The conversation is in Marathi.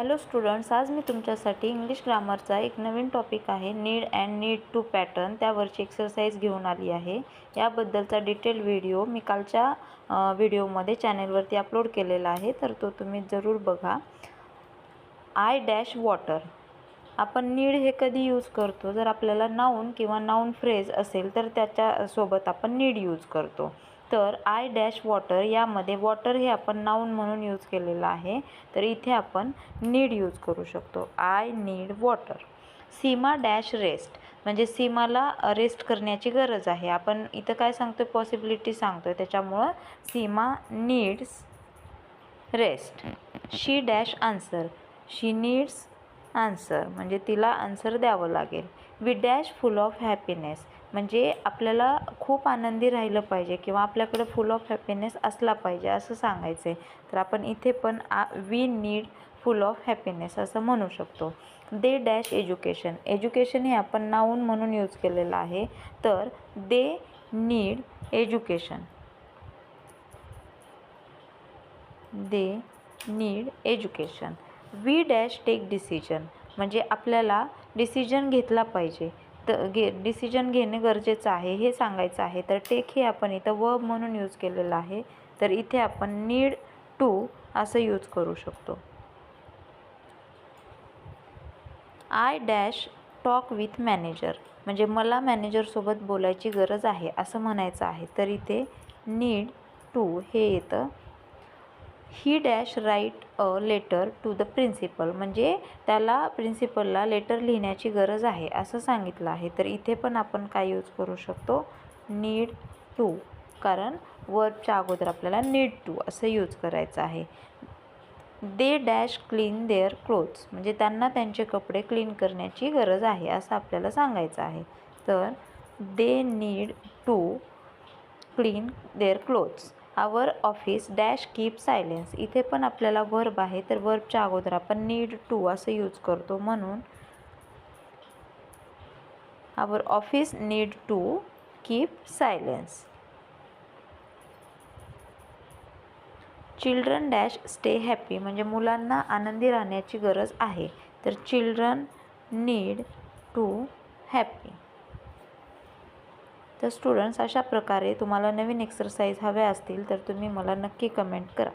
हॅलो स्टुडंट्स, आज मी तुमच्यासाठी इंग्लिश ग्रामरचा एक नवीन टॉपिक आहे need and need to pattern त्यावरची एक्सरसाइज घेऊन आली आहे। याबद्दलचा डिटेल व्हिडिओ मी कालच्या व्हिडिओमध्ये चॅनलवरती अपलोड केलेला आहे, तर तो तुम्ही जरूर बघा। आय डॅश वॉटर, आपण नीड हे कधी यूज करतो? जर आपल्याला नाऊन किंवा नाऊन फ्रेज असेल तर त्याच्यासोबत आपण नीड यूज करतो। तर आय डॅश वॉटर यामध्ये वॉटर हे आपण नाऊन म्हणून यूज केलेलं आहे, तर इथे आपण नीड यूज करू शकतो। I need water. Seema dash rest, म्हणजे सीमाला रेस्ट करण्याची गरज आहे। आपण इथं काय सांगतोय? पॉसिबिलिटी सांगतोय, त्याच्यामुळं Seema needs rest. She dash answer, she needs answer, म्हणजे तिला आन्सर द्यावं लागेल। We dash full of happiness, म्हणजे आपल्याला खूप आनंदी राहिलं पाहिजे किंवा आपल्याकडे फुल ऑफ हॅपीनेस असला पाहिजे असं सांगायचं आहे। तर आपण इथे पण we need full of happiness असं म्हणू शकतो। दे डॅश एज्युकेशन, एज्युकेशन हे आपण नाऊन म्हणून यूज केलेलं आहे, तर they need education, they need education. We dash take decision, म्हणजे आपल्याला डिसिजन घेतला पाहिजे, तर डिसिजन घेणे गरजेचं आहे हे सांगायचं आहे। तर टेक हे आपण इथं वर्ब म्हणून यूज केलेलं आहे, तर इथे आपण नीड टू असं यूज करू शकतो। I dash talk with manager, म्हणजे मला मॅनेजरसोबत बोलायची गरज आहे असं म्हणायचं आहे, तर इथे नीड टू हे येतं। ही dash write a letter to the principal, म्हणजे त्याला प्रिन्सिपलला लेटर लिहिण्याची गरज आहे असं सांगितलं आहे, तर इथे पण आपण काय यूज करू शकतो? नीड टू, कारण वर्बच्या अगोदर आपल्याला नीड टू असं यूज करायचं आहे। दे डॅश क्लीन देअर क्लोथ्स, म्हणजे त्यांना त्यांचे कपडे क्लीन करण्याची गरज आहे असं आपल्याला सांगायचं आहे, तर they need to clean their clothes. Our office dash keep silence, इथे पण आपल्याला वर्ब आहे, तर वर्बच्या अगोदर आपण नीड टू असं यूज करतो, म्हणून our office need to keep silence. Children dash stay happy, म्हणजे मुलांना आनंदी राहण्याची गरज आहे, तर चिल्ड्रन नीड टू हॅपी। तर स्टुडंट्स, अशा प्रकारे तुम्हाला नवीन एक्सरसाइज हव्या असतील तर तुम्ही मला नक्की कमेंट करा।